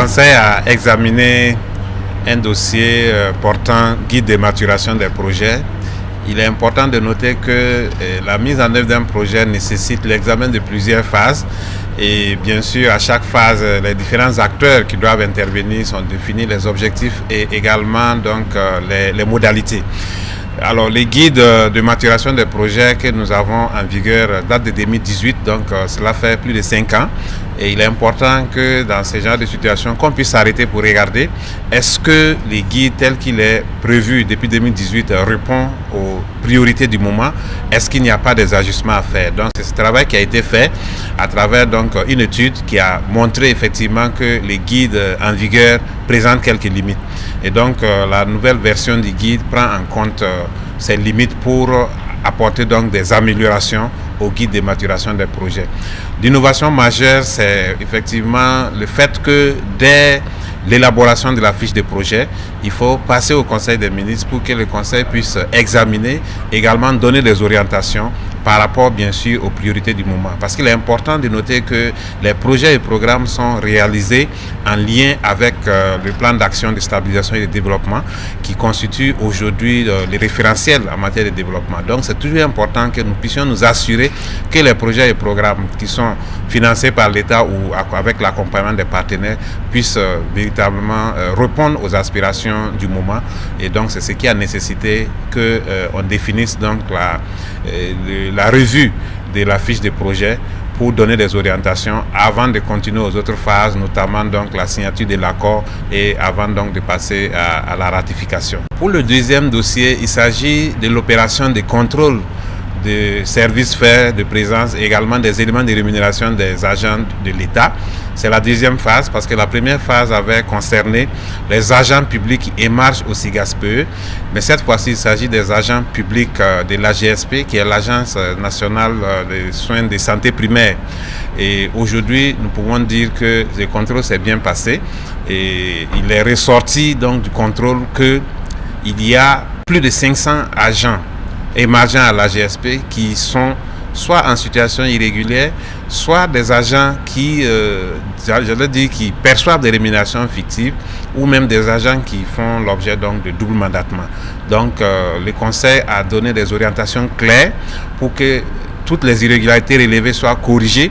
conseil a examiné un dossier portant guide de maturation des projets. Il est important de noter que la mise en œuvre d'un projet nécessite l'examen de plusieurs phases et bien sûr à chaque phase les différents acteurs qui doivent intervenir sont définis, les objectifs et également donc les modalités. Alors les guides de maturation des projets que nous avons en vigueur datent de 2018, donc cela fait plus de 5 ans. Et il est important que dans ce genre de situation, qu'on puisse s'arrêter pour regarder est-ce que les guides tels qu'il est prévu depuis 2018 répond aux priorités du moment, est-ce qu'il n'y a pas des ajustements à faire. Donc c'est ce travail qui a été fait à travers donc une étude qui a montré effectivement que les guides en vigueur présentent quelques limites. Et donc la nouvelle version du guide prend en compte ces limites pour apporter donc des améliorations au guide de maturation des projets. L'innovation majeure, c'est effectivement le fait que dès l'élaboration de la fiche de projet, il faut passer au Conseil des ministres pour que le Conseil puisse examiner, également donner des orientations par rapport bien sûr aux priorités du moment. Parce qu'il est important de noter que les projets et programmes sont réalisés en lien avec le plan d'action de stabilisation et de développement qui constitue aujourd'hui les référentiels en matière de développement. Donc c'est toujours important que nous puissions nous assurer que les projets et programmes qui sont financés par l'État ou avec l'accompagnement des partenaires puissent véritablement répondre aux aspirations du moment. Et donc c'est ce qui a nécessité qu'on définisse donc la revue de la fiche de projet pour donner des orientations avant de continuer aux autres phases, notamment donc la signature de l'accord et avant donc de passer à la ratification. Pour le deuxième dossier, il s'agit de l'opération de contrôle de services faits, de présence et également des éléments de rémunération des agents de l'État. C'est la deuxième phase parce que la première phase avait concerné les agents publics qui émargent au SIGASPE, mais cette fois-ci il s'agit des agents publics de l'AGSP qui est l'Agence nationale des soins de santé primaire. Et aujourd'hui nous pouvons dire que le contrôle s'est bien passé et il est ressorti donc du contrôle qu'il y a plus de 500 agents émergents à la GSP qui sont soit en situation irrégulière, soit des agents qui, qui perçoivent des rémunérations fictives ou même des agents qui font l'objet donc de double mandatement. Donc le Conseil a donné des orientations claires pour que toutes les irrégularités relevées soient corrigées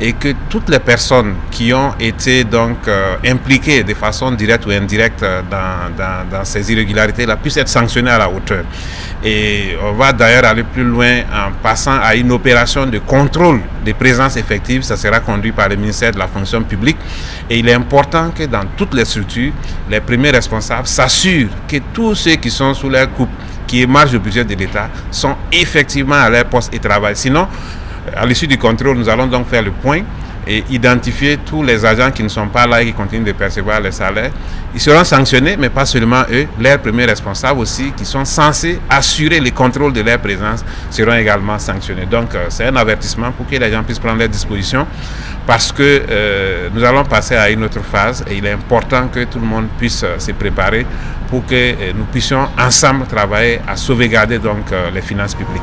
et que toutes les personnes qui ont été donc impliquées de façon directe ou indirecte dans ces irrégularités-là puissent être sanctionnées à la hauteur. Et on va d'ailleurs aller plus loin en passant à une opération de contrôle de présence effective. Ça sera conduit par le ministère de la fonction publique. Et il est important que dans toutes les structures, les premiers responsables s'assurent que tous ceux qui sont sous leur coupe, qui émargent le budget de l'État, sont effectivement à leur poste et travaillent. Sinon, à l'issue du contrôle, nous allons donc faire le point et identifier tous les agents qui ne sont pas là et qui continuent de percevoir les salaires. Ils seront sanctionnés, mais pas seulement eux, leurs premiers responsables aussi, qui sont censés assurer le contrôle de leur présence, seront également sanctionnés. Donc c'est un avertissement pour que les gens puissent prendre leurs dispositions parce que nous allons passer à une autre phase et il est important que tout le monde puisse se préparer pour que nous puissions ensemble travailler à sauvegarder donc les finances publiques.